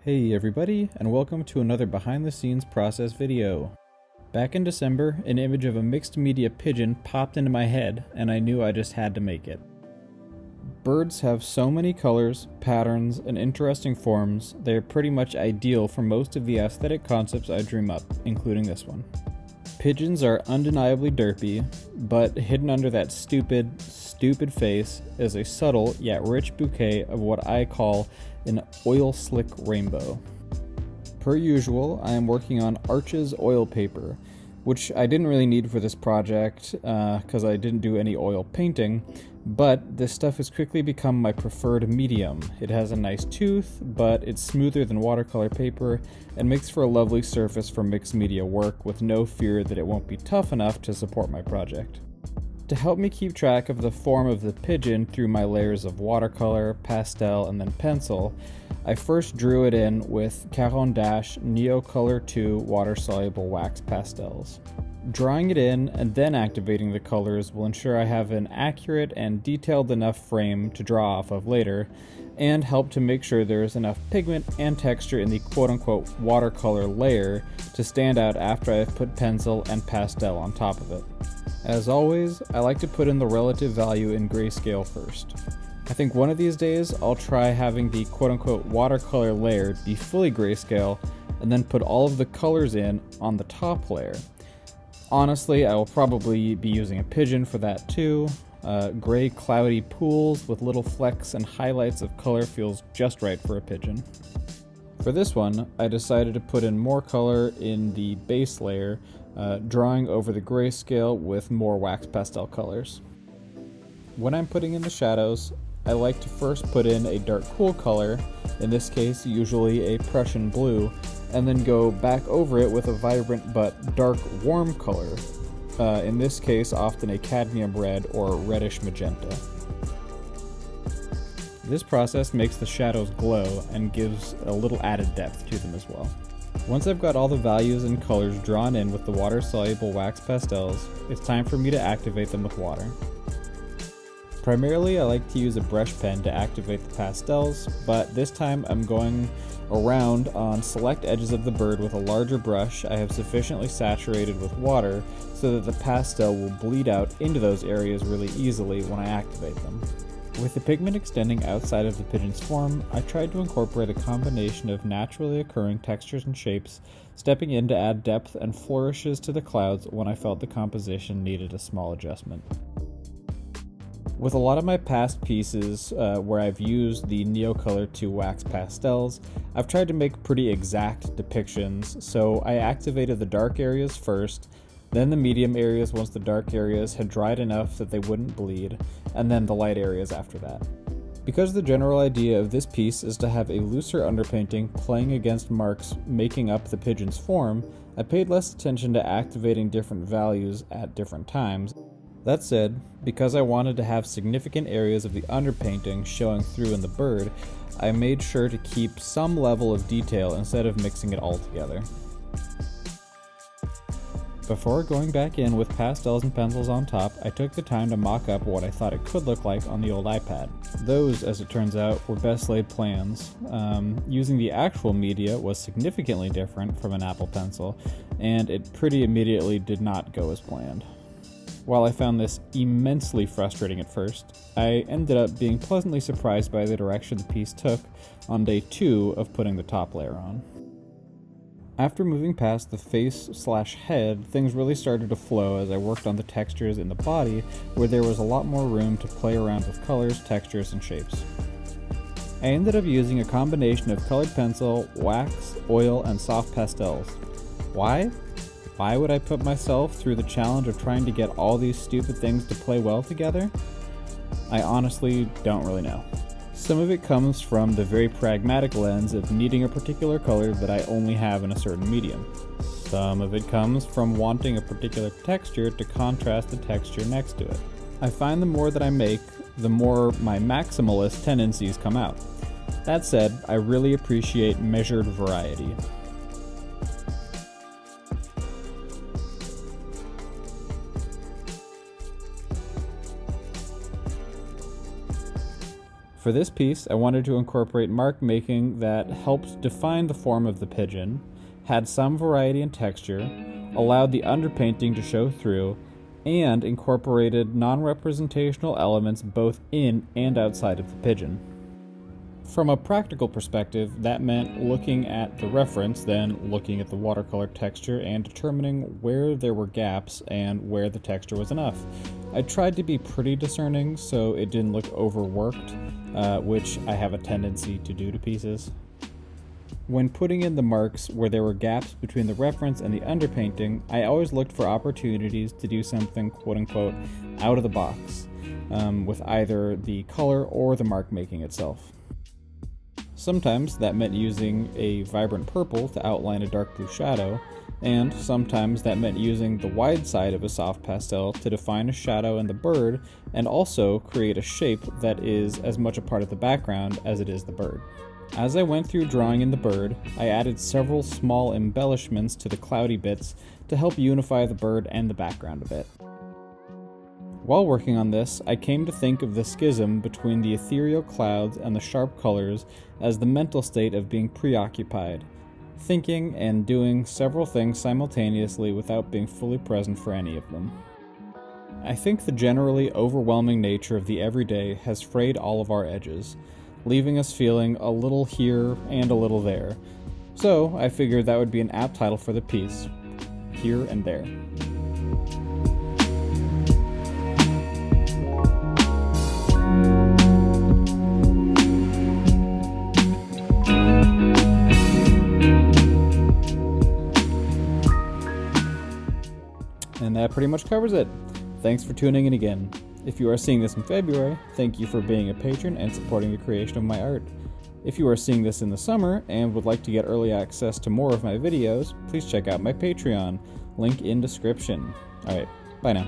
Hey everybody, and welcome to another behind the scenes process video. Back in December, an image of a mixed media pigeon popped into my head, and I knew I just had to make it. Birds have so many colors, patterns, and interesting forms, they are pretty much ideal for most of the aesthetic concepts I dream up, including this one. Pigeons are undeniably derpy, but hidden under that stupid face is a subtle yet rich bouquet of what I call an oil slick rainbow. Per usual, I am working on Arches oil paper, which I didn't really need for this project because I didn't do any oil painting, but this stuff has quickly become my preferred medium. It has a nice tooth, but it's smoother than watercolor paper and makes for a lovely surface for mixed media work with no fear that it won't be tough enough to support my project. To help me keep track of the form of the pigeon through my layers of watercolor, pastel, and then pencil, I first drew it in with Caran Neocolor II water-soluble wax pastels. Drawing it in and then activating the colors will ensure I have an accurate and detailed enough frame to draw off of later, and help to make sure there is enough pigment and texture in the quote-unquote watercolor layer to stand out after I've put pencil and pastel on top of it. As always, I like to put in the relative value in grayscale first. I think one of these days I'll try having the quote-unquote watercolor layer be fully grayscale and then put all of the colors in on the top layer. Honestly, I will probably be using a pigeon for that too. Gray cloudy pools with little flecks and highlights of color feels just right for a pigeon. For this one, I decided to put in more color in the base layer, drawing over the grayscale with more wax pastel colors. When I'm putting in the shadows, I like to first put in a dark cool color, in this case usually a Prussian blue, and then go back over it with a vibrant but dark warm color, in this case often a cadmium red or reddish magenta. This process makes the shadows glow and gives a little added depth to them as well. Once I've got all the values and colors drawn in with the water-soluble wax pastels, it's time for me to activate them with water. Primarily I like to use a brush pen to activate the pastels, but this time I'm going around on select edges of the bird with a larger brush I have sufficiently saturated with water so that the pastel will bleed out into those areas really easily when I activate them. With the pigment extending outside of the pigeon's form, I tried to incorporate a combination of naturally occurring textures and shapes, stepping in to add depth and flourishes to the clouds when I felt the composition needed a small adjustment. With a lot of my past pieces where I've used the Neocolor II wax pastels, I've tried to make pretty exact depictions, so I activated the dark areas first, then the medium areas once the dark areas had dried enough that they wouldn't bleed, and then the light areas after that. Because the general idea of this piece is to have a looser underpainting playing against marks making up the pigeon's form, I paid less attention to activating different values at different times. That said, because I wanted to have significant areas of the underpainting showing through in the bird, I made sure to keep some level of detail instead of mixing it all together. Before going back in with pastels and pencils on top, I took the time to mock up what I thought it could look like on the old iPad. Those, as it turns out, were best laid plans. Using the actual media was significantly different from an Apple Pencil, and it pretty immediately did not go as planned. While I found this immensely frustrating at first, I ended up being pleasantly surprised by the direction the piece took on day 2 of putting the top layer on. After moving past the face/head, things really started to flow as I worked on the textures in the body, where there was a lot more room to play around with colors, textures, and shapes. I ended up using a combination of colored pencil, wax, oil, and soft pastels. Why? Why would I put myself through the challenge of trying to get all these stupid things to play well together? I honestly don't really know. Some of it comes from the very pragmatic lens of needing a particular color that I only have in a certain medium. Some of it comes from wanting a particular texture to contrast the texture next to it. I find the more that I make, the more my maximalist tendencies come out. That said, I really appreciate measured variety. For this piece, I wanted to incorporate mark making that helped define the form of the pigeon, had some variety in texture, allowed the underpainting to show through, and incorporated non-representational elements both in and outside of the pigeon. From a practical perspective, that meant looking at the reference, then looking at the watercolor texture and determining where there were gaps and where the texture was enough. I tried to be pretty discerning so it didn't look overworked, which I have a tendency to do to pieces. When putting in the marks where there were gaps between the reference and the underpainting, I always looked for opportunities to do something quote-unquote out of the box, with either the color or the mark making itself. Sometimes that meant using a vibrant purple to outline a dark blue shadow, and sometimes that meant using the wide side of a soft pastel to define a shadow in the bird and also create a shape that is as much a part of the background as it is the bird. As I went through drawing in the bird, I added several small embellishments to the cloudy bits to help unify the bird and the background a bit. While working on this, I came to think of the schism between the ethereal clouds and the sharp colors as the mental state of being preoccupied, thinking and doing several things simultaneously without being fully present for any of them. I think the generally overwhelming nature of the everyday has frayed all of our edges, leaving us feeling a little here and a little there. So I figured that would be an apt title for the piece, Here and There. And that pretty much covers it. Thanks for tuning in again. If you are seeing this in February, thank you for being a patron and supporting the creation of my art. If you are seeing this in the summer and would like to get early access to more of my videos, please check out my Patreon, link in description. Alright, bye now.